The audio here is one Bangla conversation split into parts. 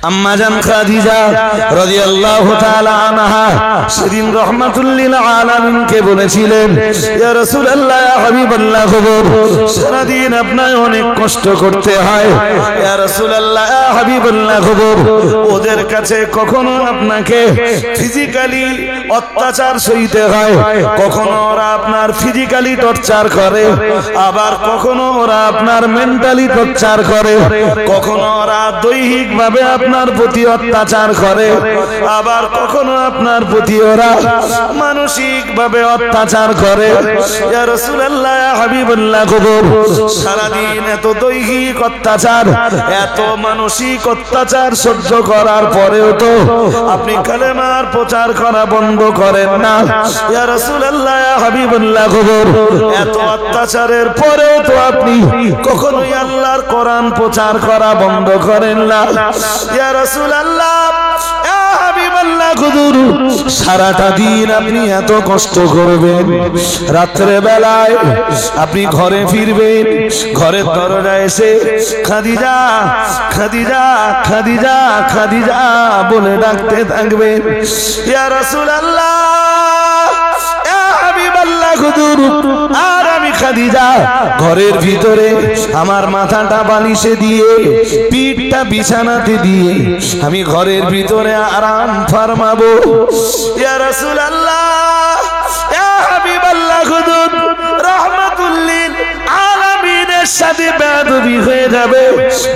আম্মা জান খাদিজা রাদিয়াল্লাহু তাআলা আনহা সেদিন রাহমাতুল লিল আলামিন কে বলেছিলেন, ইয়া রাসূলুল্লাহ, ইয়া হাবিবাল্লাহ, খবর সারাদিন আপনাকে অনেক কষ্ট করতে হয়। ইয়া রাসূলুল্লাহ, ইয়া হাবিবাল্লাহ, খবর ওদের কাছে কখনো আপনাকে ফিজিক্যালি অত্যাচার সইতে হয়, কখনো ওরা আপনার ফিজিক্যালি টর্চার করে, আবার কখনো ওরা আপনার মেন্টালি টর্চার করে, কখনো ওরা দৈহিকভাবে আপনার প্রতি অত্যাচার করে, আবার কখনো আপনার প্রতি ওরা মানসিকভাবে অত্যাচার করে। ইয়া রাসূলুল্লাহ, ইয়া হাবিবাল্লাহ, খবর সারাদিন এত দৈহিক অত্যাচার, এত মানসিক অত্যাচার সহ্য করার পরেও তো আপনি কালেমার প্রচার করা বন্ধ করেন না। ইয়া রাসূলুল্লাহ, ইয়া হাবিবাল্লাহ, খবর এত অত্যাচারের পরেও তো আপনি কখনোই আল্লাহর কোরআন প্রচার করা বন্ধ করেন না। ইয়া রাসূলুল্লাহ, ইয়া হাবিবাল্লাহ, খবর সারাটা দিন আপনি এত কষ্ট করবেন, রাত্রে বেলায় আপনি ঘরে ফিরবেন, ঘরের দরজায় এসে খাদিজা খাদিজা খাদিজা খাদিজা বলে ডাকতে থাকবেন। ইয়া রাসূলুল্লাহ, ইয়া হাবিবাল্লাহ, খবর আর আমি খাদিজা ঘরের ভিতরে আমার মাথাটা বালিশে দিয়ে, পিঠটা বিছানাতে দিয়ে আমি ঘরের ভিতরে আরাম ফরমাবো। ইয়া রাসূলুল্লাহ, ইয়া হাবিবাল্লাহ, খবর রাহমাতুল লিল আলামিনের সাথে বেয়াদবি হয়ে যাবে,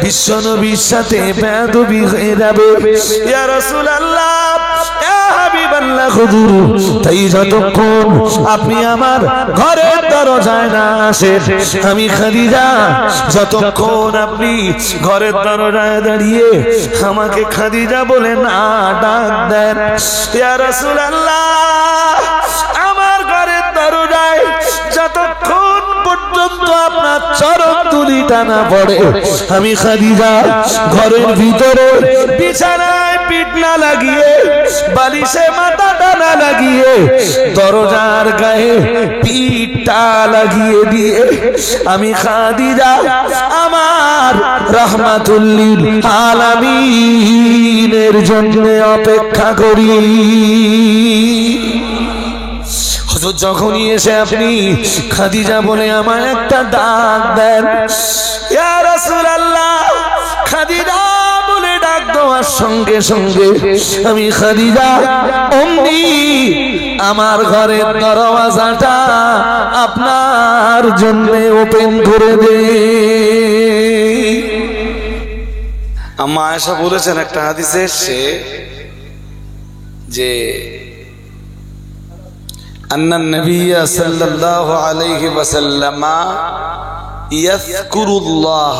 বিশ্বনবীর সাথে বেয়াদবি হয়ে যাবে। ইয়া রাসূলুল্লাহ, ইয়া হাবিবাল্লাহ, খবর তাই যতক্ষণ আপনি আমার ঘরের দরজায় না আসেন, আমি খাদিজা যতক্ষণ আপনি ঘরের দরজায় দাঁড়িয়ে আমাকে খাদিজা বলে না ডাক দেন, ইয়া রাসূলুল্লাহ, আমার ঘরের দরজায় যতক্ষণ পর্যন্ত আপনার চরণ তুলি টানা পড়ে, আমি খাদিজা ঘরের ভিতরে বিছানায় পিঠ না লাগিয়ে, বালিশে মাথাটা না লাগিয়ে, দরজার গায়ে পিঠটা লাগিয়ে দিয়ে আমি খাদিজা আমার রাহমাতুল লিল আলামিনের জন্য অপেক্ষা করি। হুজুর যখনই এসে আপনি খাদিজা বলে আমায় একটা ডাক দেন, ইয়া রাসূলুল্লাহ, খাদিজা বলে ডাক দেওয়ার সঙ্গে সঙ্গে আমি খাদিজা অমনি আমার ঘরের দরওয়াজাটা আপনার জন্য ওপেন করে দেই। আম্মা আয়েশা বলেছেন একটা হাদিসে এসেছে যে আন্নান নবী সাল্লাল্লাহু আলাইহি ওয়াসাল্লাম ইয়াযকুরুল্লাহ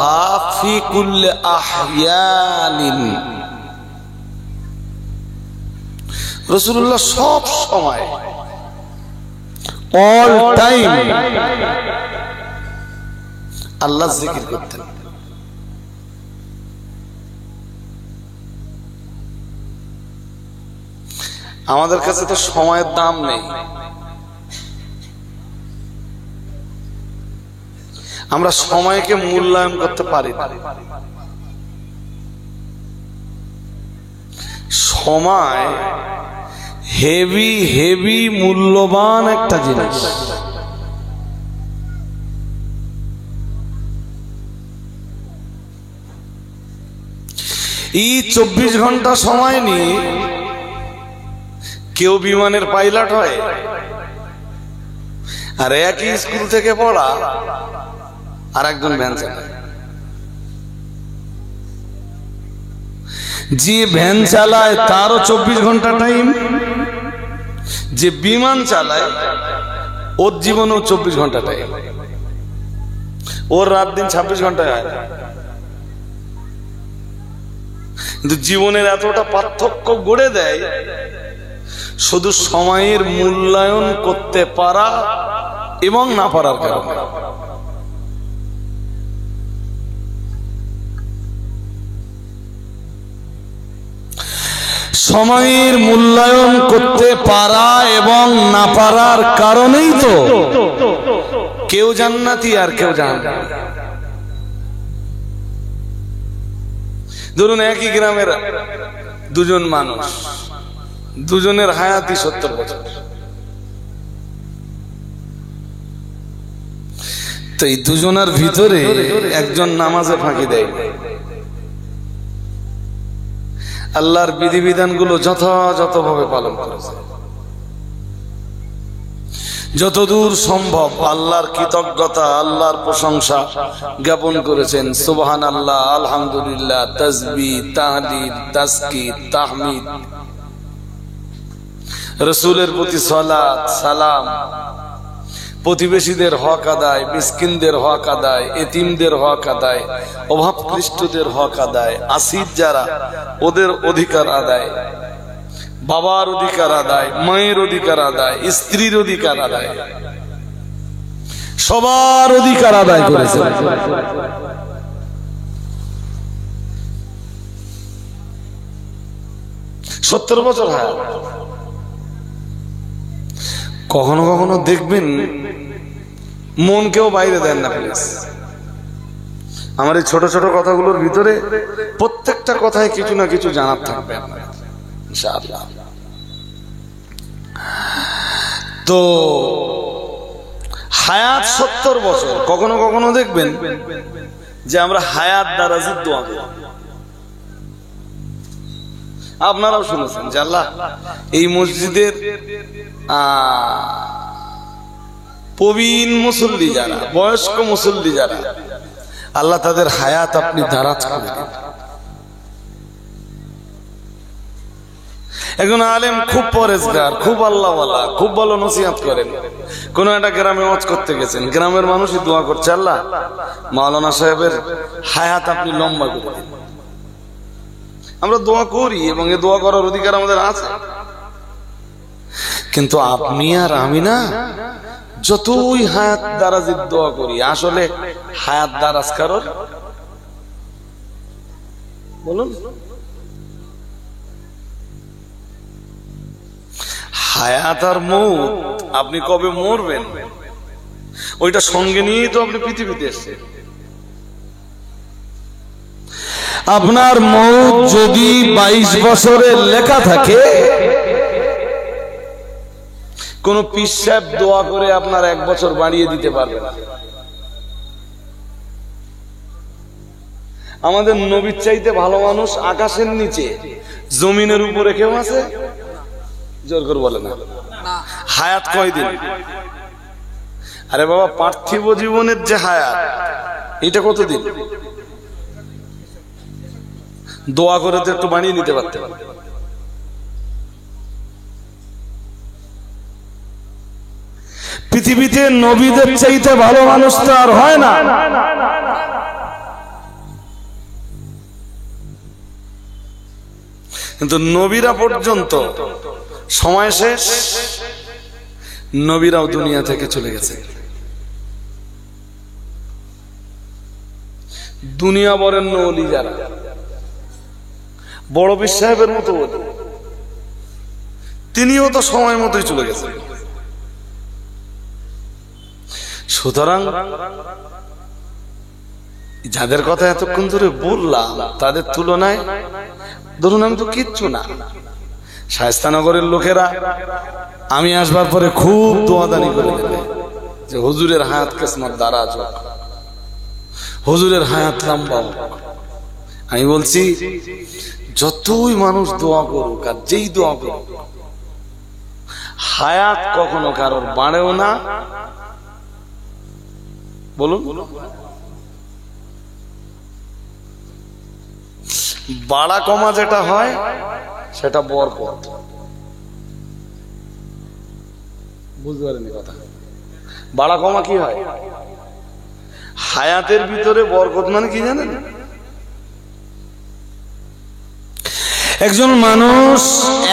ফি কুল্লি আহয়ানিন, রাসূলুল্লাহ সব সময় অল টাইম আল্লাহর জিকির করতেন। আমাদের কাছে তো সময়ের দাম নেই, আমরা সময়কে মূল্যায়ন করতে পারি না। সময় হেভি হেভি মূল্যবান একটা জিনিস। এই 24 ঘন্টা সময় নিয়ে কেউ বিমানের পাইলট হয়, আর একই স্কুল থেকে পড়া আর একজন ভ্যান চালায়। যে ভ্যান চালায় তারও 24 ঘন্টা টাইম, যে বিমান চালায় ওর জীবনেও 24 ঘন্টা টাইম, ওর রাত দিন 26 ঘন্টায় হয়। কিন্তু জীবনের এতটা পার্থক্য গড়ে দেয় শুধু সময়ের মূল্যায়ন করতে পারা এবং না পারার কারণে। সময়ের মূল্যায়ন করতে পারা এবং না পারার কারণেই তো কেউ জান্নাতি আর কেউ জাহান্নামী। ধরুন একই গ্রামের দুজন মানুষ, দুজনের হায়াতি 70 বছর। তো এই দুজনের ভিতরে একজন নামাজে ফাঁকি দেয়, আল্লাহর বিধিবিধান গুলো যথাযথভাবে পালন করেছে, যতদূর সম্ভব আল্লাহর কৃতজ্ঞতা, আল্লাহর প্রশংসা জ্ঞাপন করেছেন। সুবহানাল্লাহ, আলহামদুলিল্লাহ, তাসবিহ, তাহলিল, তাজকির, তাহমিদ, রাসূলের প্রতি সালাত সালাম, প্রতিবেশীদের হক আদায়, মিসকিনদের হক আদায়, এতিমদের হক আদায়, অভাবক্লিষ্টদের হক আদায়, আসির যারা ওদের অধিকার আদায়, বাবার অধিকার আদায়, মায়ের অধিকার আদায়, স্ত্রীর অধিকার আদায়, সবার অধিকার আদায় করেছে। 70 বছর হায়াত। কখনো কখনো দেখবেন মনকেও বাইরে দেন না প্লিজ। আমার এই ছোট ছোট কথাগুলোর ভিতরে প্রত্যেকটা কথায় কিছু না কিছু জানার থাকবে আপনার ইনশাআল্লাহ। তো হায়াত 70 বছর। কখনো কখনো দেখবেন যে আমরা হায়াত দারাজির দোয়া করি। আপনারাও শুনেছেন যে আল্লাহ এই মসজিদের প্রবীণ মুসল্লি যারা, বয়স্ক মুসল্লি যারা, আল্লাহ তাদের হায়াত আপনি দারাজ করে দিন। একজন আলেম খুব পরেজগার, খুব আল্লাহওয়ালা, খুব ভালো নসিহত করেন। কোন একটা গ্রামে ওয়াজ করতে গেছেন, গ্রামের মানুষই দোয়া করছে আল্লাহ মাওলানা সাহেবের হায়াত আপনি লম্বা করে দিন। আমরা দোয়া করি এবং এই দোয়া করার অধিকার আমাদের আছে, কিন্তু আপনি আর আমি না যতই হায়াত দারাজের দোয়া করি, আসলে হায়াত দারাজ কারোর বলুন। হায়াত আর মৌত, আপনি কবে মরবেন ওইটা সঙ্গে নিয়েই তো আপনি পৃথিবীতে এসেছেন। আপনার মৌত যদি 22 বছরের লেখা থাকে, কোন পীর সাহেব দোয়া করে আপনার 1 বছর বাড়িয়ে দিতে পারবে না। আমাদের নবীর চাইতে ভালো মানুষ আকাশের নিচে জমিনের উপরে কেউ আছে? জোর করে বলে না। হায়াত কয়দিন? আরে বাবা, পার্থিব জীবনের যে হায়াত, এটা কতদিন? দোয়া করে তো একটু বানিয়ে নিতে পারতেন। পৃথিবীতে নবীদের চাইতে ভালো মানুষ তো আর হয় না। কিন্তু নবীরা পর্যন্ত সময় শেষ, নবীরাও দুনিয়া থেকে চলে গেছে। দুনিয়া বরেণ্য ওলি যারা, বড় পীর সাহেবের মতো ওলি, তিনিও তো সময় মতোই চলে গেছেন। সুতরাং যাদের কথা এতক্ষণ ধরে বললাম, তাদের তুলনায় ধরুন আমি তো কিচ্ছু না। শায়েস্তানগরের লোকেরা আমি আসবার পরে খুব দোয়াদানি করে দেবে যে হুজুরের হায়াত কিসমত দারাজ হোক, হুজুরের হায়াত লম্বা হোক। আমি বলছি যতই মানুষ দোয়া করুক আর যেই দোয়া করুক, হায়াত কখনো কারোর বাড়েও না। বলুন, বাড়া কমা যেটা হয় সেটা বরকত। বুঝতে পারেনি কথা? বাড়া কমা কি হয়? হায়াতের ভিতরে বরকত মানে কি জানেন? একজন মানুষ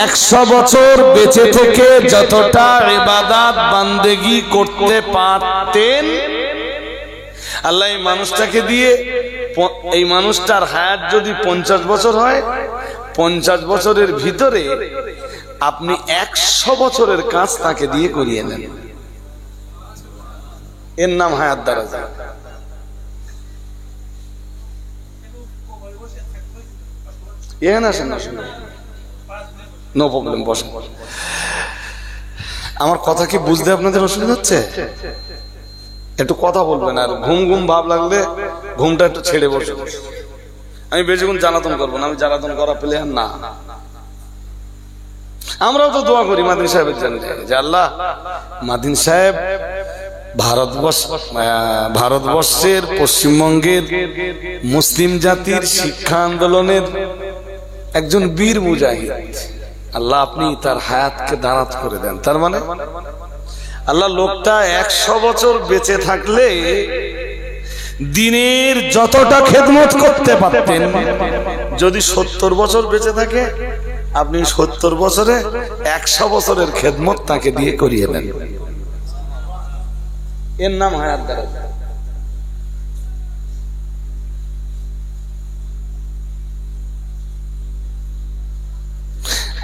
100 বছর বেঁচে থেকে যতটা ইবাদত বান্দেগি করতে পারতেন, আল্লাহ এই মানুষটাকে দিয়ে, এই মানুষটার হায়াত যদি 50 বছর হয়, 50 বছরের ভিতরে আপনি 100 বছরের কাজ তাকে দিয়ে করিয়ে নেন। এর নাম হায়াত দারাজ। এখানে আসেন না, নো প্রবলেম, বসেন। আমার কথা কি বুঝতে আপনাদের অসুবিধা হচ্ছে? একটু কথা বলবেন, আর ঘুম ঘুম ভাব লাগলে ঘুমটা একটু ছেড়ে বসে। আমি বেশিক্ষণ জ্বালাতন করবো না, আমি জ্বালাতন করা প্লেয়ার না। আমরাও তো দোয়া করি মাদিন সাহেবের জন্য যে আল্লাহ মাদিন সাহেব ভারতবর্ষের পশ্চিমবঙ্গের মুসলিম জাতির শিক্ষা আন্দোলনের একজন বীর মুজাহিদ, আল্লাহ আপনি তার হায়াতকে দারাজ করে দেন। তার মানে আল্লাহ লোকটা 100 বছর বেঁচে থাকলে দিনের যতটা খেদমত করতে পারতেন, যদি 70 বছর বেঁচে থাকে আপনি 70 বছরে 100 বছরের খেদমত তাকে দিয়ে করিয়ে দেন। এর নাম হায়াত দারাজ।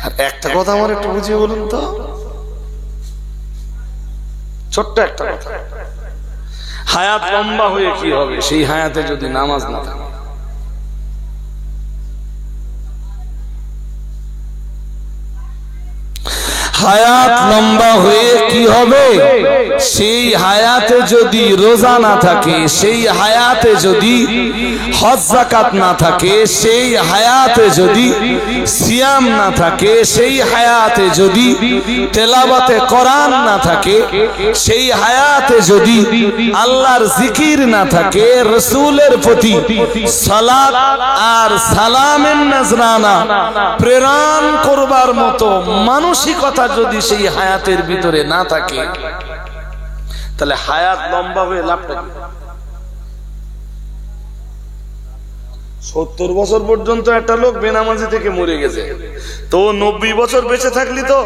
আর একটা কথা আমার একটু বুঝিয়ে বলুন তো, ছোট্ট একটা কথা, হায়াত লম্বা হয়ে কি হবে সেই হায়াতে যদি নামাজ না থাকে? হায়াত লম্বা হয়ে কি হবে সেই হায়াতে যদি রোজা না থাকে, সেই হায়াতে যদি হজ যাকাত না থাকে, সেই হায়াতে যদি সিয়াম না থাকে, সেই হায়াতে যদি তেলাওয়াতে কোরআন না থাকে, সেই হায়াতে যদি আল্লাহর জিকির না থাকে, রাসূলের প্রতি সালাত আর সালামের নজরানা প্রেরণ করবার মতো মানসিকতা যদি সেই হায়াতের ভিতরে না থাকে, তাহলে হায়াত লম্বা হয়ে লাভটা কি? 70 বছর পর্যন্ত একটা লোক বেনামাজি থেকে মরে গেছে, তো 90 বছর বেঁচে থাকলি তো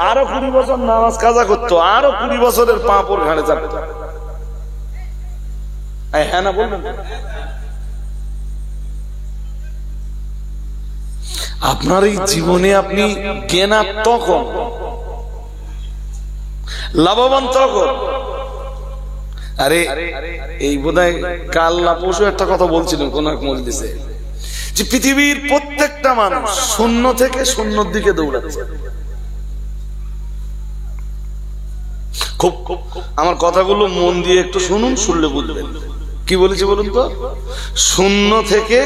আরো 20 বছর নামাজ কাজা করতো, আরো 20 বছরের পাঁপড় ঘাড়ে চাপতো। হ্যাঁ না বলবেন? আপনার এই জীবনে আপনি জ্ঞান তখন লাভবান তখন। আরে এই বোধহয় কাল না পরশু একটা কথা বলছিলেন কোন এক মজলিসে, যে পৃথিবীর প্রত্যেকটা মানুষ শূন্য থেকে শূন্যর দিকে দৌড়াচ্ছে। খুব আমার কথাগুলো মন দিয়ে একটু শুনুন, শুনলে বুঝবেন কি বলেছি বলুন তো। শূন্য থেকে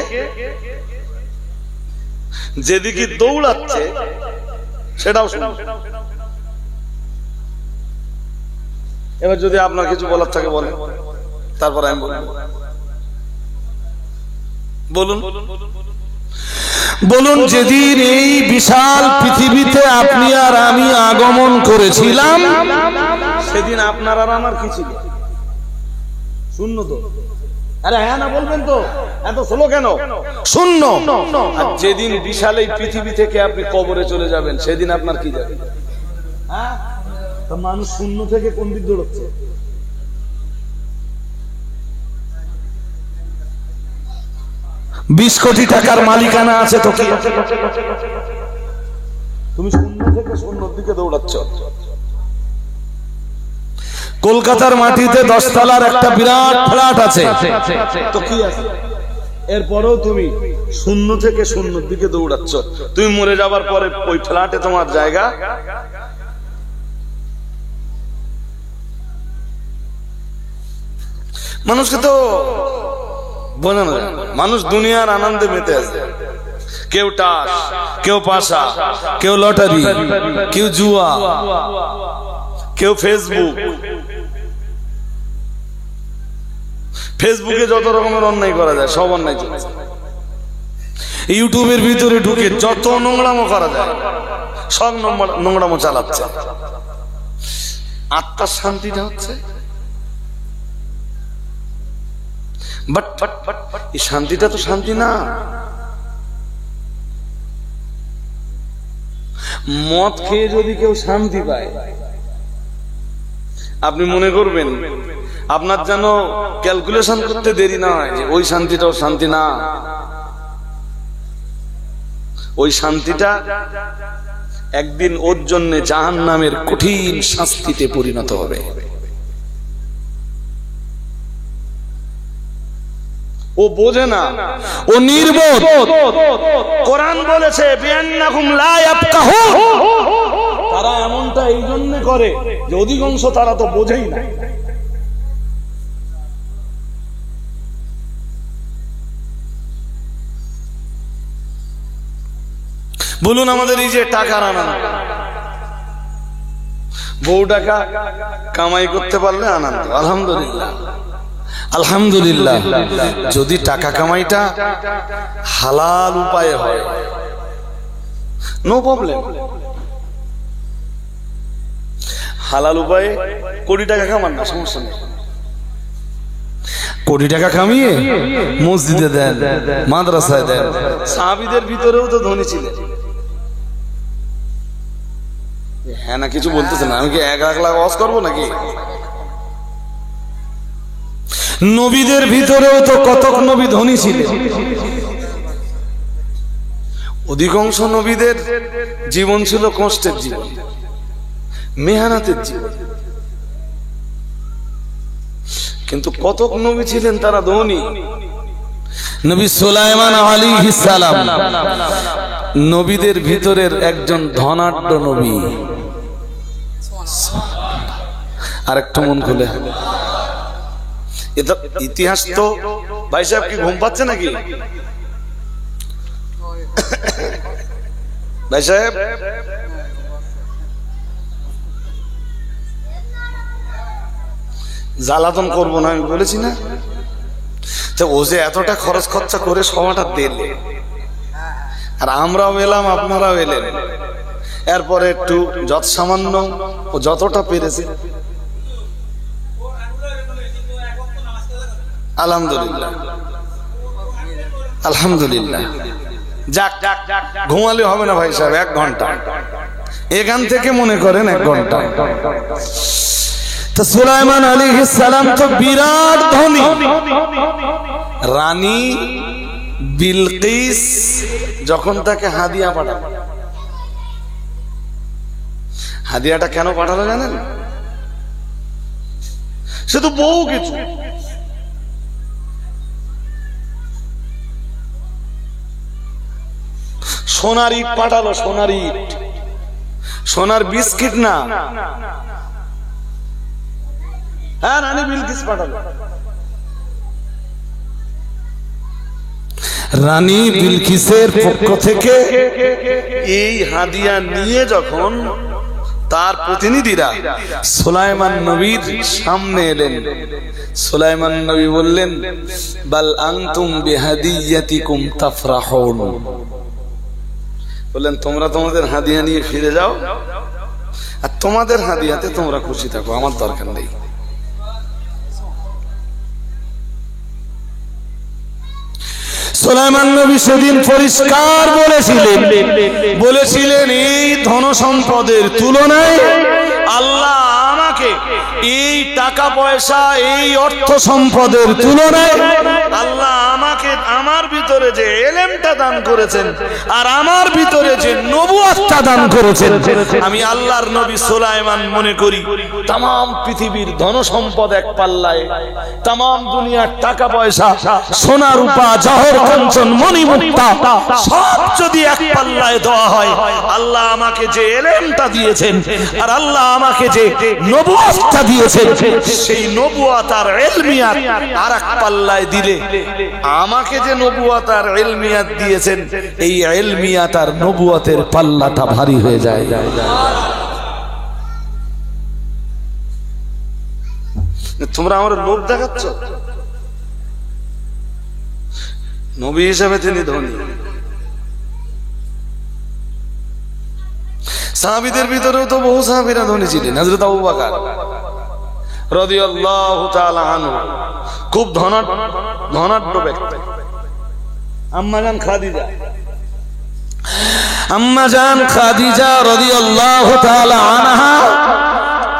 যেদিকে দৌড়াচ্ছে সেটাও শুনুন। এবার যদি আপনার কিছু বলার থাকে বলেন, তারপর আমি বলুন। বলুন, যেদিন এই বিশাল পৃথিবীতে আপনি আর আমি আগমন করেছিলাম, সেদিন আপনার আর আমার কি ছিল? শূন্য তো। আরে হ্যাঁ না বলবেন তো, এত স্লো কেন? শূন্য। আর যেদিন বিশাল এই পৃথিবী থেকে আপনি কবরে চলে যাবেন, সেদিন আপনার কি যাবে? হ্যাঁ, মানুষ শূন্য থেকে কোন দিক দৌড়াচ্ছে? $20 কোটি টাকার মালিকানা আছে তো কি? তুমি শূন্য থেকে শূন্যর দিকে দৌড়াচ্ছ। কলকাতার মাটিতে 10 তলার একটা বিরাট ফ্ল্যাট আছে তো কি আছে? এরপরেও তুমি শূন্য থেকে শূন্যর দিকে দৌড়াচ্ছ। তুমি মরে যাবার পরে ওই ফ্ল্যাটে তোমার জায়গা? মানুষকে তো বোঝানো যায়। মানুষ দুনিয়ার আনন্দে মেতে আছে। কেউ টাস, কেউ পাশা, কেউ লটারি, কেউ জুয়া, কেউ ফেসবুকে যত রকমের অন্যায় করা যায় সব অন্যায় চলছে। ইউটিউবের ভিতরে ঢুকে যত নোংরামো করা যায় সব নোংরামো চালাচ্ছে। আত্মার শান্তিটা হচ্ছে, বাট এই শান্তিটা তো শান্তি না। মদ খেয়ে যদি কেউ শান্তি পায়, আপনি মনে করবেন আপনার যেন ক্যালকুলেশন করতে দেরি না হয় যে ওই শান্তিটাও শান্তি না। ওই শান্তিটা একদিন ওর জন্য জাহান্নামের কঠিন শাস্তিতে পরিণত হবে। ও বোঝে না, ও নির্বোধ। কোরআন বলেছে বিআন্নাকুম লা ইয়াফকাহুন, তারা এমনটা এই জন্য করে যে অধিকাংশ তারা তো বোঝেই না। বলুন আমাদের এই যে টাকার আনন্দ, বউ টাকা কামাই করতে পারলে আনন্দ, আলহামদুলিল্লাহ আলহামদুলিল্লাহ। যদি টাকা কামাইটা হালাল উপায়ে হয়, নো প্রবলেম। হালাল উপায়ে কোটি টাকা কামান না, সমস্যা নেই। কোটি টাকা কামিয়ে মসজিদে দেন, মাদ্রাসায় দেন। সাহাবীদের ভিতরেও তো ধনী ছিলেন। হ্যাঁ না, কিছু বলতেছে না, আমি কি 1 লাখ ওয়াজ করবো নাকি? নবীদের ভিতরেও তো কতক নবী ধনী ছিলেন। অধিকাংশ নবীদের জীবন ছিল কষ্টের জীবন, মেহনতের জীবন, কিন্তু কতক নবী ছিলেন তারা ধনী। নবী সুলাইমান আলাইহিস সালাম নবীদের ভিতরের একজন ধনাঢ্য নবী। আরেকটু মন খুলে, এটা ইতিহাস তো। ভাই সাহেব কি ঘুম পাচ্ছে নাকি? ভাই সাহেব জ্বালাতন করবো না, আমি বলেছি না? তো ও যে এতটা খরচ খরচা করে সবাটা দিলে, আর আমরাও এলাম, আপনারাও এলেন, এরপরে একটু যত সামান্য ও যতটা পেরেছে, আলহামদুলিল্লাহ আলহামদুলিল্লাহ। যাক, ঘুমালে হবে না ভাই সাহেব, 1 ঘন্টা এখান থেকে মনে করেন 1 ঘন্টা। তো সুলাইমান আলাইহিস সালাম তো বিরাট ধনী। রানী বিলকিস যখন তাকে হাদিয়া পাঠালো, হাদিয়াটা কেন পাঠালো জানেন? সে তো বহু কিছু, সোনার ইট পাঠালো, সোনার ইট, সোনার বিস্কিট না। হ্যাঁ, রানী বিলকিস পাঠালো। রানী বিলকিসের পক্ষ থেকে এই হাদিয়া নিয়ে যখন তার প্রতিনিধিরা সুলাইমান নবীর সামনে এলেন, সুলাইমান নবী বললেন, বাল আনতুম বিহাদিয়াতিকুম তাফরাহুন, বললেন তোমরা তোমাদের হাদিয়া নিয়ে ফিরে যাও, আর তোমাদের হাদিয়াতে তোমরা খুশি থাকো, আমার দরকার নেই। সুলাইমান নবী সেদিন পরিষ্কার বলেছিলেন এই ধন সম্পদের তুলনায় আল্লাহ আমাকে এই টাকা পয়সা, এই অর্থ সম্পদের তুলনায় আল্লাহ আমাকে আমার ভিতরে যে এলেমটা দান করেছেন, আর আমার ভিতরে যে নবুয়তটা দান করেছেন, আমি আল্লাহর নবী সুলাইমান মনে করি তাম পৃথিবীর ধন সম্পদ এক পাল্লায়, তাম দুনিয়ার টাকা পয়সা, সোনা রূপা জহর কাঞ্চন মণিমুক্তা সব যদি এক পাল্লায় দেওয়া হয়, আল্লাহ আমাকে যে এলেমটা দিয়েছেন, আর আল্লাহ আমাকে যে নবুয়তটা দিয়েছেন, সেই নবুয়ত আর ইলমিয়াত আর এক পাল্লায় দিলে, আমাকে যে নবুয়ত আর ইলমিয়াত দিয়েছেন, এই ইলমিয়াত আর নবুয়তের পাল্লাটা ভারী হয়ে যায়। তোমরা আমার লোভ দেখাচ্ছ? নবী হিসাবে তিনি ধনী। সাহাবীদের ভিতরেও তো বহু সাহাবীরা ধনী ছিলেন। হযরত আবু বকর রাদিয়াল্লাহু তাআলা আনহু খুব ধনাঢ্য ব্যক্তি। আম্মা জান খাদিজা রাদিয়াল্লাহু তাআলা আনহা,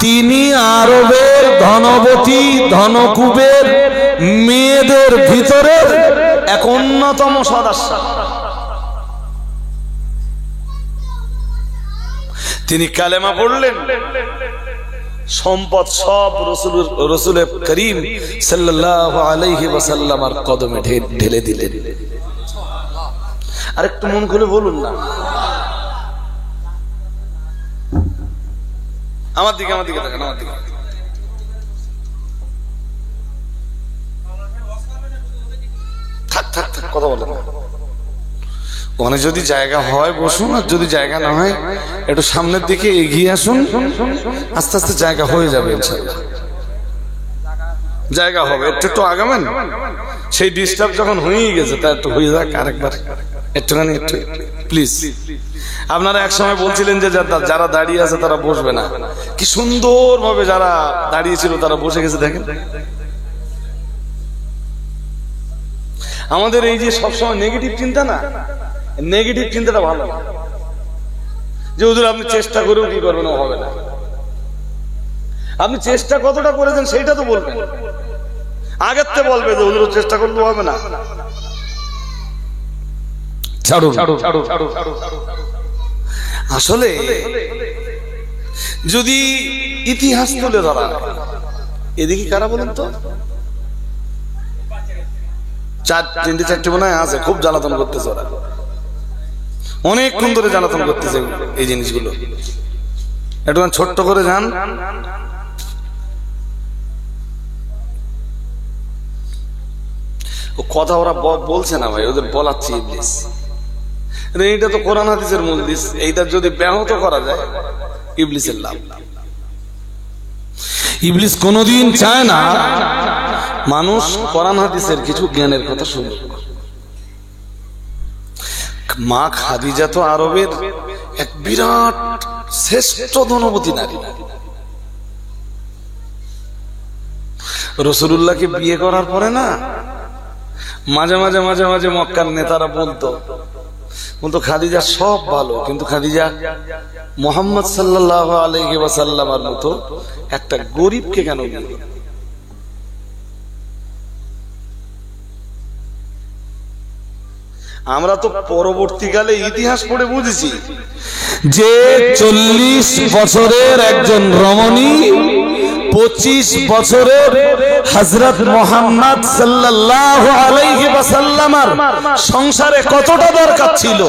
তিনি আরবের ধনবতী ধনকুবের মেয়েদের ভিতরে এক অন্যতম সদস্য। তিনি কালেমা পড়লেন, সম্পদ সব রসুল করিম সাল্লাল্লাহু আলাইহি ওয়াসাল্লামের কদমে ঢেলে দিলেন। আরেকটু মন খুলে বলুন না, আমার দিকে দেখেন, আমার দিকে। থাক কথা বলেন। ওখানে যদি জায়গা হয় বসুন, আর যদি জায়গা না হয় একটু সামনের দিকে এগিয়ে আসুন, আস্তে আস্তে জায়গা হয়ে যাবে ইনশাআল্লাহ। জায়গা হবে, একটু আগামেন। সেই ডিস্টার্ব যখন হয়েই গেছে তা একটু হয়ে যাক আরেকবার, একটুখানি একটু প্লিজ। আপনারা এক সময় বলছিলেন যে যারা দাঁড়িয়ে আছে তারা বসবে না, কি সুন্দর ভাবে যারা দাঁড়িয়েছিল তারা বসে গেছে দেখেন। আমাদের এই যে সবসময় নেগেটিভ চিন্তা না, নেগেটিভ চিন্তাটা ভালো না, যে হুজুর আপনি চেষ্টা করেও কি করবেন, হবে না। আপনি চেষ্টা কতটা করেছেন সেইটা তো বলবেন, আগের থেকে বলবে যে হুজুর চেষ্টা করলেও হবে না। আসলে যদি ইতিহাস তুলে ধরা, এদিকে কারা বলেন তো, তিনটে চারটে মনে হয় আছে, খুব জ্বালাতন করতেছে ওরা, অনেকক্ষণ ধরে জ্বালাতন করতেছে এই জিনিসগুলো। একটু ছোট্ট করে যান। ও কথা ওরা বলছে না ভাই, ওদের বলাচ্ছে ইবলিস। এইটা তো কোরআন হাদিসের মজলিস, এইটা যদি ব্যাহত করা যায় ইবলিসের লাভ। ইবলিস কোনোদিন চায় না মানুষ কোরআন হাদিসের কিছু জ্ঞানের কথা শুনুক। মা খাদিজা তো আরবের এক বিরাট শ্রেষ্ঠ ধনবতী নারী। রাসূলুল্লাহকে বিয়ে করার পরে না মাঝে মাঝে মক্কার নেতারা বলতো খাদিজা সব ভালো, কিন্তু খাদিজা মুহাম্মদ সাল্লাল্লাহু আলাইহি ওয়াসাল্লামের মতো একটা গরিবকে কেন বিয়ে করল? আমরা তো পরবর্তীকালে ইতিহাস পড়ে বুঝেছি যে 40 বছরের একজন রমণী 25 বছরের হযরত মুহাম্মদ সাল্লাল্লাহু আলাইহি ওয়াসাল্লামের সংসারে কতটা দরকার ছিল,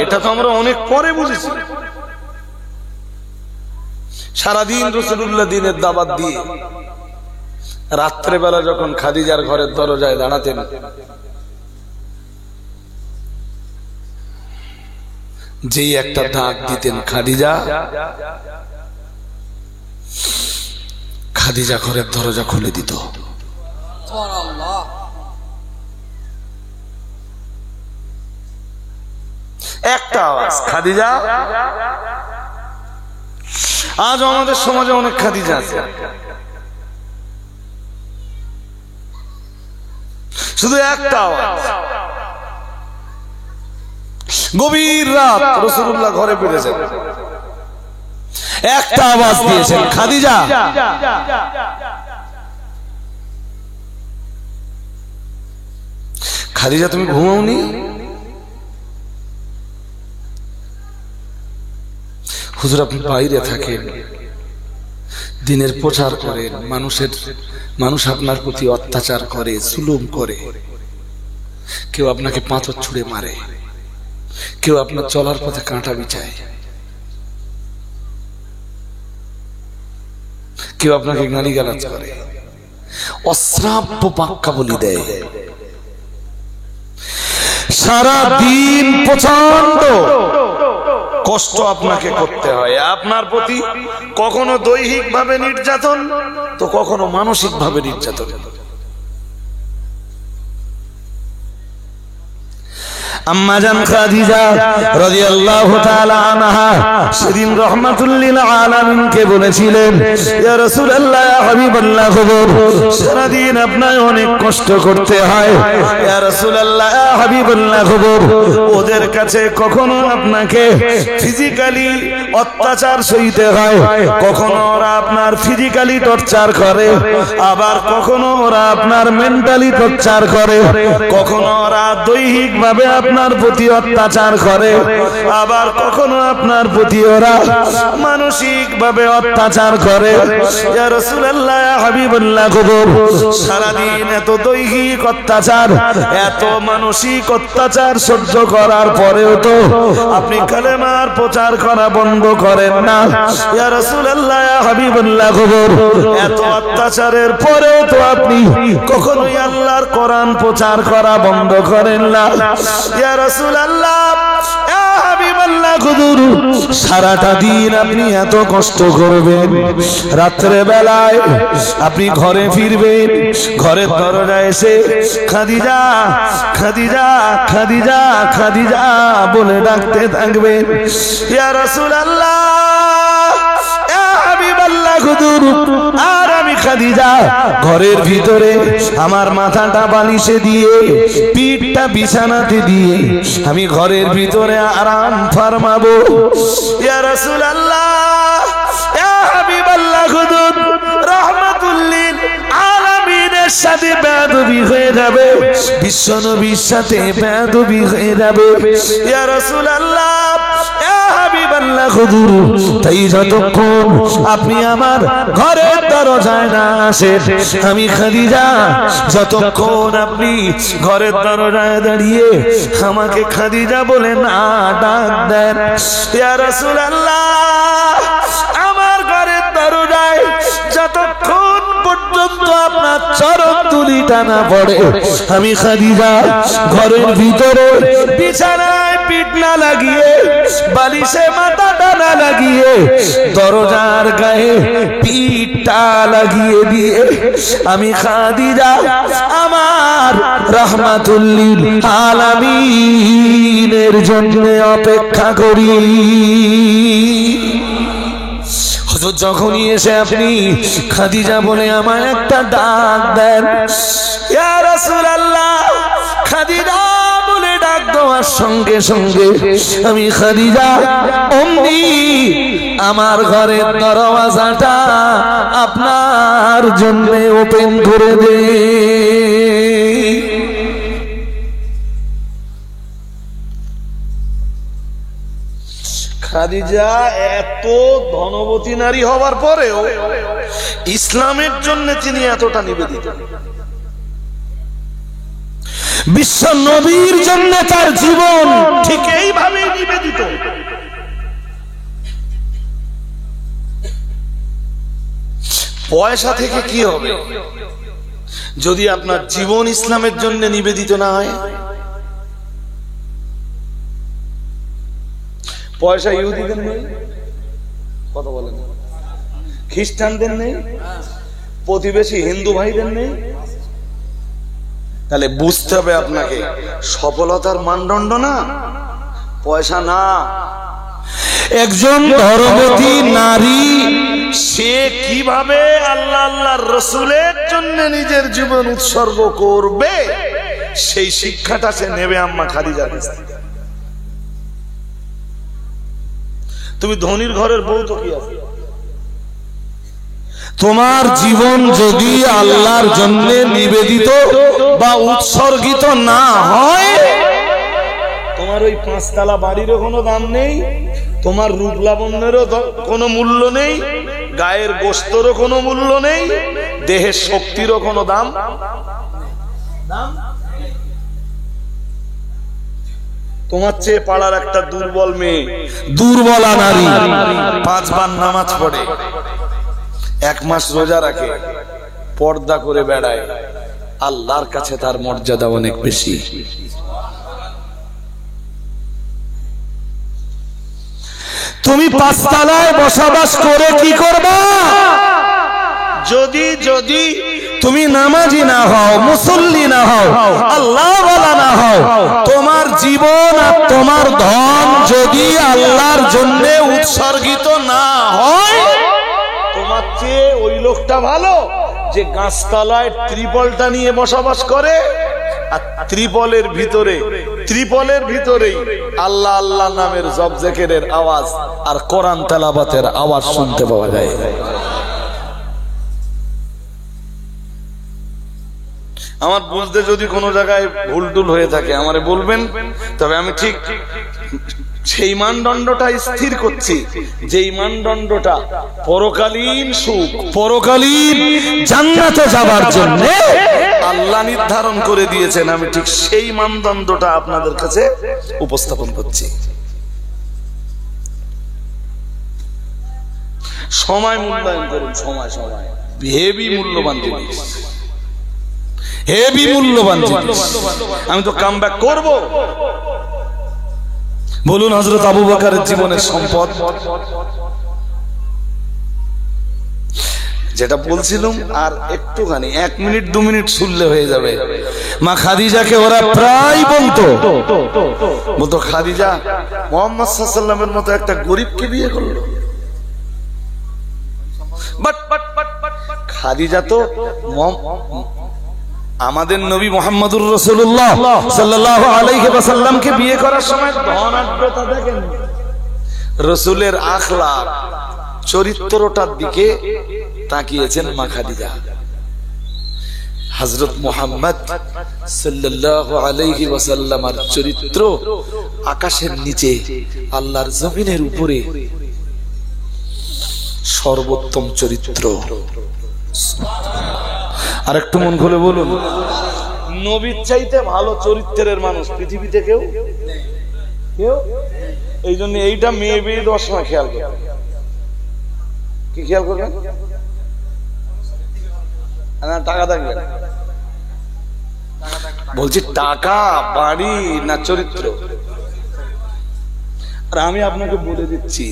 এটা তো আমরা অনেক পরে বুঝেছি। সারাদিন রাসূলুল্লাহ দ্বীনের দাওয়াত দিয়ে রাত্রে বেলা যখন খাদিজার ঘরের দরজায় দাঁড়াতেন, যেই একটা ডাক দিতেন খাদিজা, খাদিজা ঘরের দরজা খুলে দিত। একটা আওয়াজ, খাদিজা। আজ আমাদের সমাজে অনেক খাদিজা আছে, শুধু একটা আওয়াজ। গভীর রাত রাসূলুল্লাহ ঘরে ফিরেছেন, একটা আওয়াজ দিয়েছেন, খাদিজা। খাদিজা তুমি ঘুমাওনি? হুজুর আপনি বাইরে থাকেন, দিনের প্রচার করেন, মানুষ আপনার প্রতি অত্যাচার করে, জুলুম করে, কেউ আপনাকে পাথর ছুঁড়ে মারে, কেউ আপনার চলার পথে কাঁটা বিছায়, কেউ আপনাকে গালিগালাজ করে, অশ্রাব্য বাক্যাবলী দেয়, সারা দিন প্রচন্ড কষ্ট আপনাকে করতে হয়। আপনার প্রতি কখনো দৈহিক ভাবে নির্যাতন, তো কখনো মানসিক ভাবে নির্যাতন। আম্মা জান খাদিজা রাদিয়াল্লাহু তাআলা আনহা সেদিন রাহমাতুল লিল আলামিনকে বলেছিলেন, ইয়া রাসূলুল্লাহ, ইয়া হাবিবাল্লাহ, সারা দিন আপনাকে অনেক কষ্ট করতে হয়, ইয়া রাসূলুল্লাহ, ইয়া হাবিবাল্লাহ, ওদের কাছে কখনো আপনাকে ফিজিক্যালি অত্যাচার সইতে হয়, কখনো ওরা আপনার ফিজিক্যালি টর্চার করে, আবার কখনো ওরা আপনার মেন্টালি টর্চার করে, কখনো ওরা দৈহিক ভাবে আপনার আপনার প্রতি অত্যাচার করে, আবার কখনো আপনার প্রতি ওরা মানসিক ভাবে অত্যাচার করে। ইয়া রাসূলুল্লাহ, ইয়া হাবিবাল্লাহ, সারাদিন এত দৈহিক অত্যাচার, এত মানসিক অত্যাচার সহ্য করার পরেও তো আপনি কালেমার প্রচার করা বন্ধ করেন না। ইয়া রাসূলুল্লাহ, ইয়া হাবিবাল্লাহ, এত অত্যাচারের পরেও তো আপনি কখনোই আল্লাহর কোরআন প্রচার করা বন্ধ করেন না। ইয়া রাসূলুল্লাহ, ইয়া হাবিবাল্লাহ, সারাটা দিন আপনি এত কষ্ট করবেন, রাত্রে বেলায় আপনি ঘরে ফিরবেন, ঘরের দরজায় এসে খাদিজা খাদিজা খাদিজা খাদিজা বলে ডাকতে থাকবেন। ইয়া রাসূলুল্লাহ, ইয়া হাবিবাল্লাহ, আর আমি খাদিজা ঘরের ভিতরে আমার মাথাটা বালিশে দিয়ে, পিঠটা বিছানাতে দিয়ে আমি ঘরের ভিতরে আরাম ফরমাবো। ইয়া রাসূলুল্লাহ, ইয়া হাবিবাল্লাহ, রাহমাতুল লিল আলামিনের সাথে বেয়াদবি হয়ে যাবে, বিশ্বনবীর সাথে বেয়াদবি হয়ে যাবে। ইয়া রাসূলুল্লাহ, ইয়া হাবিবাল্লাহ, তাই যতক্ষণ আপনি আমার ঘরের দরজায় না আসেন, আমি খাদিজা যতক্ষণ আপনি ঘরের দরজায় দাঁড়িয়ে আমাকে খাদিজা বলে না ডাক দেন, ইয়া রাসূলুল্লাহ, আমার ঘরের দরজায় যতক্ষণ পর্যন্ত আপনার চরণ তুলি টানা পড়ে, আমি খাদিজা ঘরের ভিতরে বিছানায় পিঠ না লাগিয়ে, বালিশে মাথা টানা লাগিয়ে, দরজার গায়ে পিঠটা লাগিয়ে দিয়ে আমি খাদিজা আমার রাহমাতুল লিল আলামিনের জন্য অপেক্ষা করি। হুজুর যখনই এসে আপনি খাদিজা বলে আমায় একটা ডাক দেন, ইয়া রাসূলুল্লাহ, খাদিজা বলে ডাক দেওয়ার সঙ্গে সঙ্গে আমি খাদিজা অমনি আমার ঘরের দরওয়াজাটা আপনার জন্য ওপেন করে দেই। খাদিজা এত ধনবতী নারী হওয়ার পরেও ইসলামের জন্য তিনি এতটা নিবেদিত, বিশ্ব নবীর জন্য তার জীবন ঠিক এইভাবে নিবেদিত। পয়সা থেকে কি হবে যদি আপনার জীবন ইসলামের জন্য নিবেদিত না হয়? পয়সা ইহুদিদের নেই, কথা বলেন, খ্রিস্টানদের নেই, প্রতিবেশী হিন্দু ভাইদের নেই, তাহলে বুঝতে হবে আপনাকে সফলতার মানদণ্ড না পয়সা না। একজন ধর্মবতী নারী সে কিভাবে আল্লাহ আল্লাহর রাসূলের জন্য নিজের জীবন উৎসর্গ করবে সেই শিক্ষাটা সে নেবে আম্মা খাদিজার কাছ থেকে। তুমি ধনীর ঘরের বউ তো কি আছে, তোমার জীবন যদি আল্লাহর জন্য নিবেদিত বা উৎসর্গিত না হয়, তোমার ওই 5 তলা বাড়িরও কোনো দাম নেই, তোমার রূপ লাবণ্যেরও কোনো মূল্য নেই, গায়ের গোশতেরও কোনো মূল্য নেই, দেহের শক্তিরও কোনো দাম। তোমার চেয়ে পাড়ার একটা দুর্বল মেয়ে, দুর্বলা নারী 5 বার নামাজ পড়ে, 1 মাস রোজা রাখে, পর্দা করে বেড়ায়, আল্লাহর কাছে তার মর্যাদা অনেক বেশি। তুমি 5 তলায় বসবাস করে কি করবা? যদি তুমি নামাজি না হও, মুসল্লি না হও, আল্লাহওয়ালা না হও, তোমার জীবন আর তোমার ধন যদি আল্লাহর জন্য উৎসর্গিত না হয়, তোমার চেয়ে ওই লোকটা ভালো যে গাছতলায় ত্রিপলটা নিয়ে বসবাস করে আর ত্রিপলের ভিতরেই আল্লাহ আল্লাহ নামের জপ জিকিরের আওয়াজ আর কোরআন তেলাওয়াতের আওয়াজ শুনতে পাওয়া যায়। আমার বুঝতে যদি কোনো জায়গায় ভুল টুল হয়ে থাকে আমারে বলবেন, তবে আমি ঠিক সেই মানদণ্ডটা স্থির করছি, যেই মানদণ্ডটা পরকালীন সুখ, পরকালীন জান্নাতে যাবার জন্য আল্লাহ নির্ধারণ করে দিয়েছেন। আমি ঠিক সেই মানদণ্ডটা আপনাদের কাছে উপস্থাপন করছি। সময় মূল্যায়ন করুন, সময় সময় হেভি মূল্যবান জিনিস, হেভি মূল্যবান জিনিস। আমি তো কাম ব্যাক করবো। বলুন হযরত আবু বকরের জীবনের সম্পদ যেটা বলছিলাম, আর একটুখানি 1 মিনিট 2 মিনিট শুনলে হয়ে যাবে। মা খাদিজাকে ওরা প্রায় বলতো খাদিজা মুহাম্মদ সাল্লাল্লাহু আলাইহি ওয়াসাল্লামের মতো একটা গরিবকে বিয়ে করলো। বাট খাদিজা তো আমাদের নবী মুহাম্মদুর রাসূলুল্লাহ সাল্লাল্লাহু আলাইহি ওয়াসাল্লামকে বিয়ে করার সময় ধনাঢ্যতা দেখেন, রাসূলের আখলাক চরিত্রটার দিকে তাকিয়েছেন মা খাদিজা। হযরত মুহাম্মদ সাল্লাল্লাহু আলাইহি ওয়াসাল্লামের চরিত্র আকাশের নিচে আল্লাহর জমিনের উপরে সর্বোত্তম চরিত্র। আর একটু মন খুলে বলুন, নবীর চাইতে ভালো চরিত্রের মানুষ পৃথিবীতে কেউ কেউ এই জন্য এইটা মেয়ে বিয়ে দেওয়ার সময় খেয়াল করবেন। কি খেয়াল করবেন? টাকা থাকবে, বলছি টাকা, বাড়ি না চরিত্র? আর আমি আপনাকে বলে দিচ্ছি,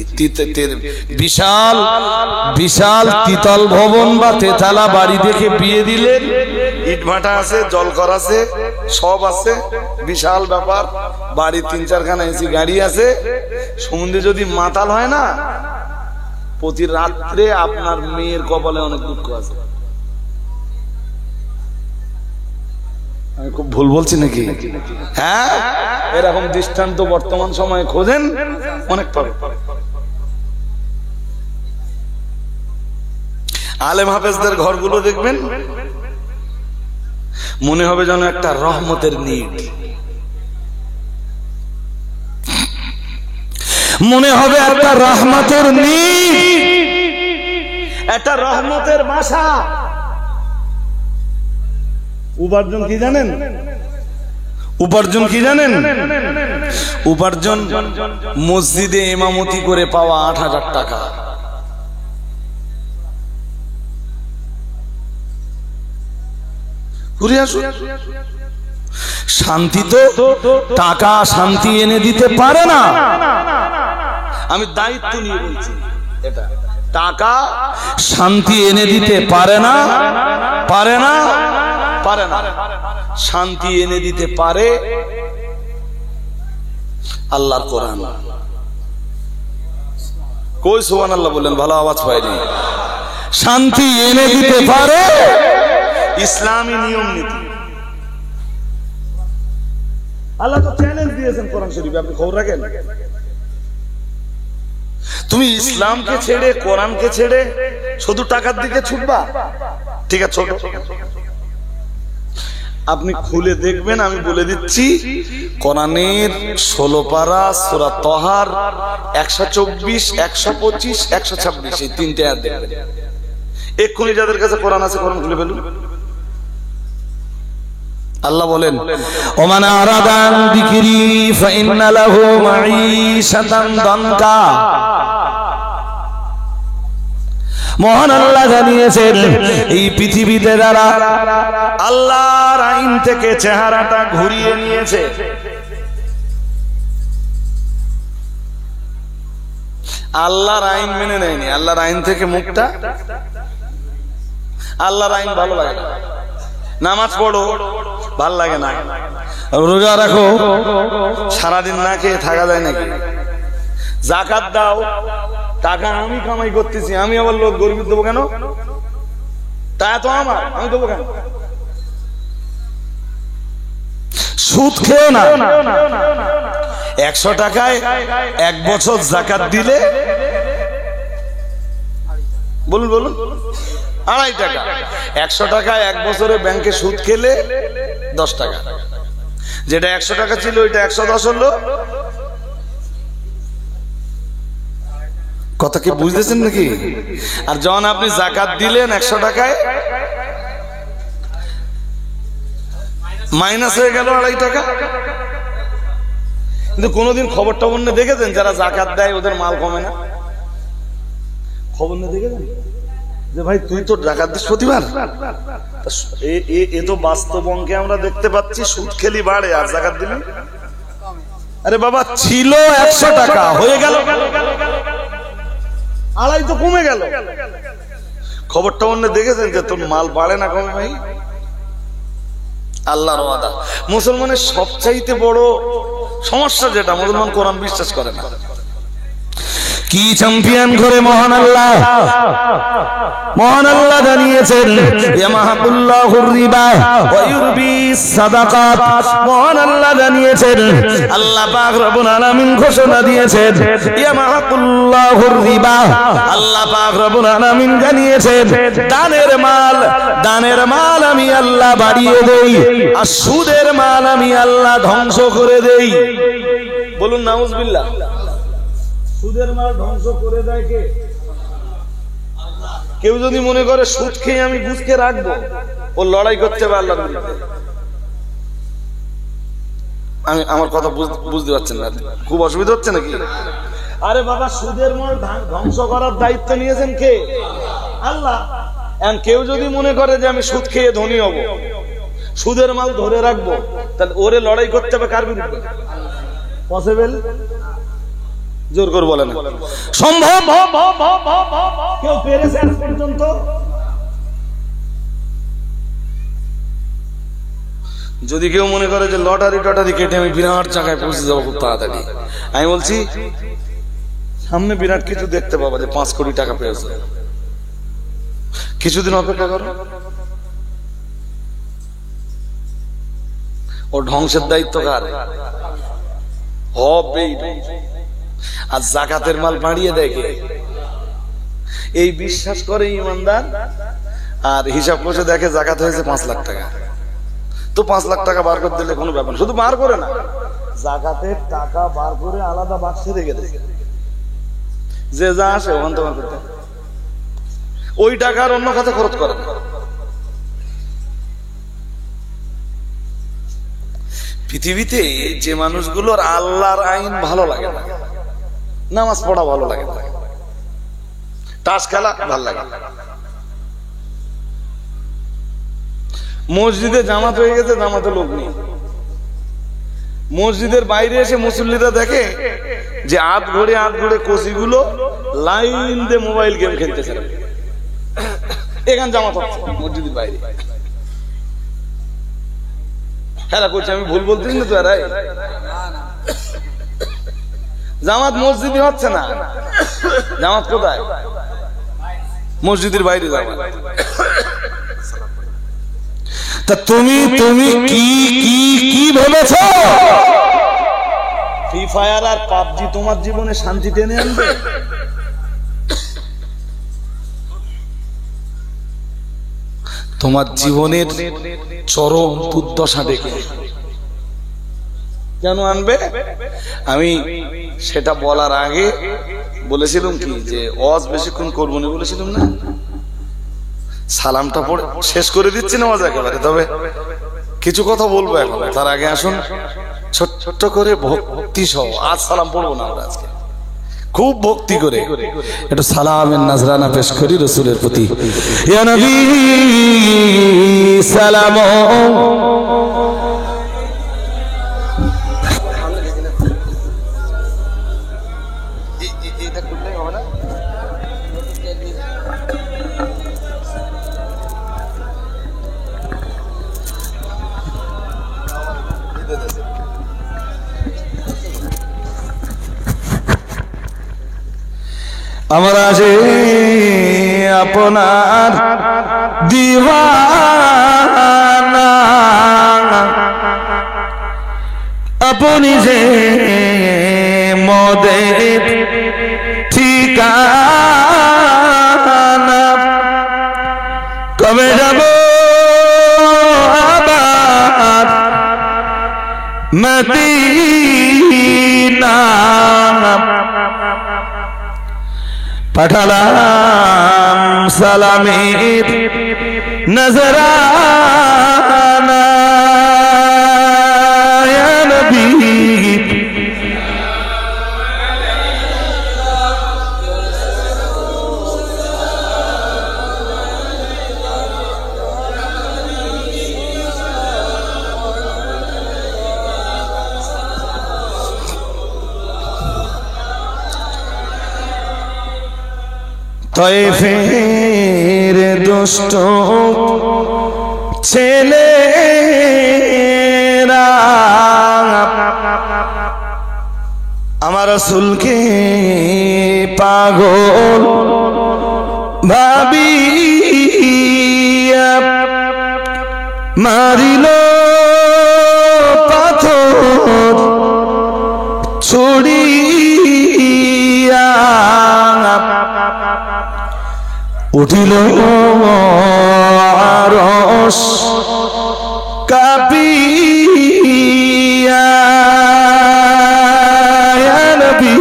বিশাল বিশাল তিতল ভবন বা তেতালা বাড়ি দেখে বিয়ে দিলেন, ইট ভাটা আছে, জলকর আছে, সব আছে, বিশাল ব্যাপার। বাড়ি 3-4 খানা এসি গাড়ি আছে। সমুদ্রে যদি মাতাল হয় না, প্রতি রাত্রে আপনার মেয়ের কপালে অনেক দুঃখ আছে। আমি খুব ভুল বলছি নাকি? হ্যাঁ, এরকম দৃষ্টান্ত বর্তমান সময়ে খোঁজেন, অনেক পাবে। আলেম হাফেজদের ঘরগুলো দেখবেন, মনে হবে যেন একটা রহমতের নিট, মনে হবে একটা রহমতের নিট, একটা রহমতের বাসা। উপার্জন কি জানেন? উপার্জন কি জানেন? উপার্জন মসজিদে ইমামতি করে পাওয়া 8,000 টাকা। ঘুরে আসুন। শান্তি তো টাকা শান্তি এনে দিতে পারে না। আমি দায়িত্ব নিয়ে বলছি, এটা টাকা শান্তি এনে দিতে পারে না, পারে না, পারে না। শান্তি এনে দিতে পারে আল্লাহর কোরআন। কই সুবহানাল্লাহ বললেন? ভালো আওয়াজ পাইনি। শান্তি এনে দিতে পারে ইসলামী নিয়ম নীতি। আল্লাহ তো চ্যালেঞ্জ দিয়েছেন কোরআন শরীফে, আপনি খবর রাখেন। তুমি ইসলামকে ছেড়ে, কোরআনকে ছেড়ে শুধু টাকার দিকে ছুটবা? ঠিক আছে, ছোট আপনি খুলে দেখবেন, আমি বলে দিচ্ছি। কোরআনের 16 পারা সূরা তাহার 124, 125, 126 এই 3টে আয়াত দেখবেন। এক্ষুনি যাদের কাছে কোরআন আছে কোরআন খুলে ফেলুন। আল্লাহ বলেন, ওমান আরাদান যিকরি ফাইন্না লাহু মাঈশাতান দানকা। মহান আল্লাহ জানিয়েছেন, এই পৃথিবীতে যারা আল্লাহর আইন থেকে চেহারাটা ঘুরিয়ে নিয়েছে, আল্লাহর আইন মেনে নেয়নি, আল্লাহর আইন থেকে মুখটা, আল্লাহর আইন ভালো লাগে না। নামাজ পড়ো, ভাল লাগে না। রোজা রাখো, সারাদিন না খেয়ে থাকা যায় নাকি? যাকাত দাও, টাকা আমি কামাই করতেছি, আমি আবার লোক গরিব দেবো কেন? তা তো আমার, আমি দেবো কেন? সুদ খেও না। 100 টাকায় 1 বছর যাকাত দিলে, বলুন বলুন, 2.5 টাকা। 100 টাকা 1 বছরে ব্যাংকে সুদ খেলে 10 টাকা, যেটা 100 টাকা ছিল ওইটা 110 হলো। কথা কি বুঝতেছেন নাকি? আর যখন আপনি যাকাত দিলেন 100 টাকায়, মাইনাস হয়ে গেল 2.5 টাকা। কিন্তু কোনোদিন খবর টবর নিয়ে দেখেছেন যারা যাকাত দেয় ওদের মাল কমে না? খবর নিয়ে দেখেছেন যে ভাই তুই তো যাকাত দিস প্রতিবার? এ তো বাস্তব অঙ্কে আমরা দেখতে পাচ্ছি, সুদ খেলি বাড়ে আর যাকাত দিলি। আরে বাবা, ছিল 100 টাকা, হয়ে গেল 2.5, তো কমে গেল। খবর টবর নিয়ে দেখেছেন যে তোর মাল বাড়ে না কমে? ভাই আল্লাহর ওয়াদা। মুসলমানের সবচাইতে বড় সমস্যা যেটা, মুসলমান কোরআন বিশ্বাস করে না। কি চ্যাম্পিয়ন করে মহান আল্লাহ, মহান আল্লাহ জানিয়েছেন ইয়ামাহুল্লাহুর রিবা ওয়া ইউরবিস সাদাকাত। মহান আল্লাহ জানিয়েছেন, আল্লাহ পাক রব্বুল আলামিন ঘোষণা দিয়েছেন ইয়ামাহুল্লাহুর রিবা। আল্লাহ পাক রব্বুল আলামিন জানিয়েছেন দানের মাল আমি আল্লাহ বাড়িয়ে দেই, আর সুদের মাল আমি আল্লাহ ধ্বংস করে দেই। বলুন নাউজুবিল্লাহ। সুদের মাল ধ্বংস করে দেয় কে? কেউ যদি মনে করে সুদ খেয়ে আমি বুঝকে রাখবো, ও লড়াই করতে হবে আল্লাহর বিরুদ্ধে। আমি আমার কথা বুঝতে পারছেন না? খুব অসুবিধা হচ্ছে নাকি? আরে বাবা, সুদের মাল ধ্বংস করার দায়িত্ব নিয়েছেন কে? আল্লাহ। এখন কেউ যদি মনে করে যে আমি সুদ খেয়ে ধনী হব, সুদের মাল ধরে রাখবো, তাহলে ওরে লড়াই করতে হবে কার বিরুদ্ধে? পসিবল? জোর করে বলেন সম্ভব? কেউ পেরেছে আজ পর্যন্ত? যদি কেউ মনে করে যে লটারি টটারি কেটে আমি বিরাট জায়গায় পৌঁছে যাবো খুব তাড়াতাড়ি, আমি বলছি সামনে বিরাট কিছু দেখতে পাবো, যে 5 কোটি টাকা পেয়েছে। কিছুদিন অপেক্ষা করো, ও ধ্বংসের দায়িত্ব কার? হবেই। আর যাকাতের মাল বাড়িয়ে দেখে এই বিশ্বাস করে ইমানদার, আর হিসাব করে দেখে যাকাত হয়েছে 5 লাখ টাকা। তো 5 লাখ টাকা বার করে দিলে কোনো ব্যাপার, শুধু বার করে না, যাকাতের টাকা বার করে আলাদা বাক্সে রেখে দেয়, যে যা আসে ওখান থেকে করতে, ওই টাকার অন্য খাতে খরচ করে না। পৃথিবীতে যে মানুষগুলোর আল্লাহর আইন ভালো লাগে না, নামাজ পড়া ভালো লাগে না, তাস খেলা ভালো লাগে, মসজিদে জামাত হয়ে গেছে, জামাতে লোক নেই, মসজিদের বাইরে এসে মুসল্লিরা দেখে যে আধ ঘড়ে কচিগুলো লাইন দিয়ে মোবাইল গেম খেলতেছে, এখানে জামাত হচ্ছে মসজিদের বাইরে। হ্যাঁ করছে, আমি ভুল বলতেছি না তো? এরাই জামাত মসজিদে হচ্ছে না, জামাত কোথায়? মসজিদের বাইরে জামাত। তা তুমি কি ভেবেছো? ফ্রি ফায়ার আর পাবজি তোমার জীবনে শান্তি টেনে আনবে? তোমার জীবনের চরম দুর্দশা ডেকে কেন আনবে? আমি সেটা বলার আগে বলেছিলাম কি, যে ওয়াজ বেশিক্ষণ করবো না বলেছিলাম না? সালামটা পড়ে শেষ করে দিচ্ছি না ওয়াজ একেবারে, তবে কিছু কথা বলবো এখন। তার আগে আসুন ছোট্ট করে ভক্তি সহ, আজ সালাম পড়বো না আমরা, আজকে খুব ভক্তি করে একটু সালামের নাজরানা পেশ করি রাসূলের প্রতি। ইয়া নবী সালাম। আমরা যে আপনার দিওয়ানা, আপনি যে মদের ঠিকানা, মদিনা পাঠালাম সালামের নজরানা ইয়া নবী তয়ফের দুষ্ট ছেলেরা আমার রাসূলকে পাগল ভাবিয়া মারিল পাথর ছুড়িয়া উঠিল আরশ কাঁপিয়া ইয়া নবী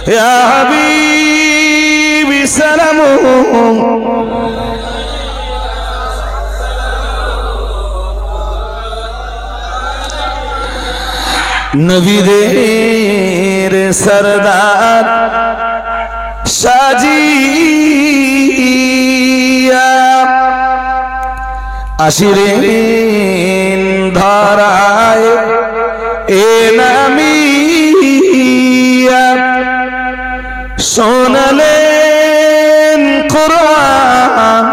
ইয়া হাবিবি সালামু নবীদের সরদার সাজিয়া আশিরেন ধরায় এ নামিয়া শোনালেন কুরআন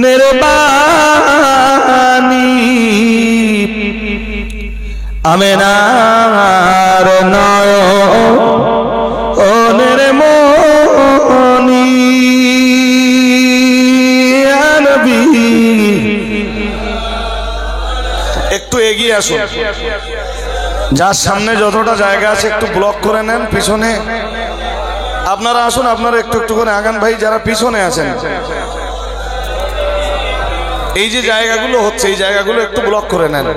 নির্বাণী আমেনার নয়নের মনি ইয়া নবী একটু এগিয়ে আসুন যার সামনে যতটা জায়গা আছে একটু ব্লক করে নেন পিছনে আপনারা আসুন আপনারা একটু একটু করে আগান ভাই যারা পিছনে আছেন এই যে জায়গাগুলো হচ্ছে এই জায়গাগুলো একটু ব্লক করে নেন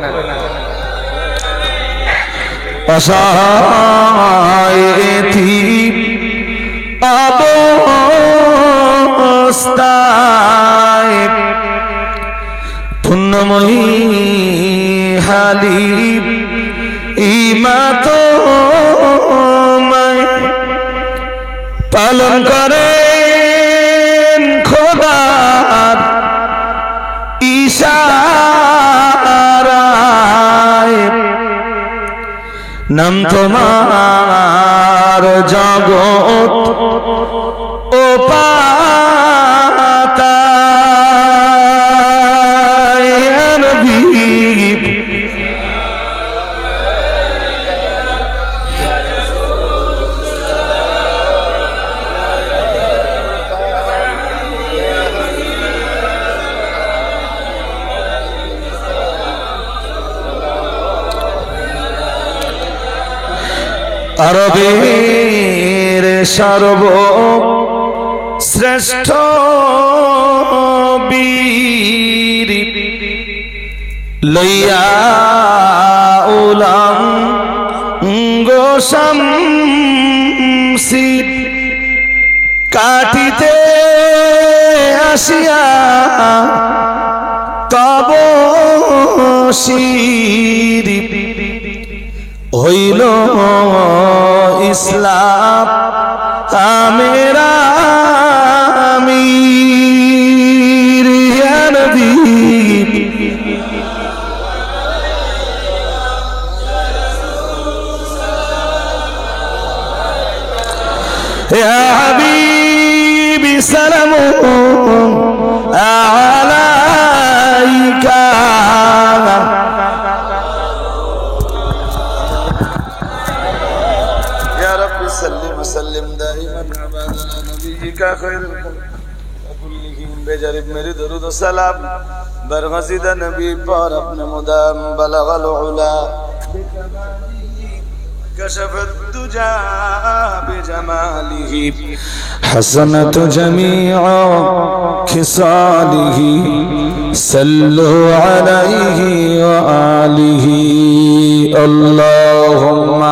অসহায়তি অবস্থায় পুণ্যময়ী হালিব ইমাতময় পালন করেন খোদার ইশারায় নাম তোমার জগৎ ও পাতায় ইয়া নবী আরবের সর্ব শ্রেষ্ঠ বীর লইয়া উলাম গোশামসির কাটিতে আসিয়া তব শির হইল ইসলাম আমেরা আমির ইয়া নবী ইয়া হাবিবি সালামু আলাইকা وسلم دائما عبادنا نبيك خير الخلق وكلهم بجرب मेरे दरूद و सलाम बरगज़िदा नबी पर अपने मुदाम बलग العلا كشف الدجى بجماله حسنة جميع خصاله صلوا عليه وآله اللهم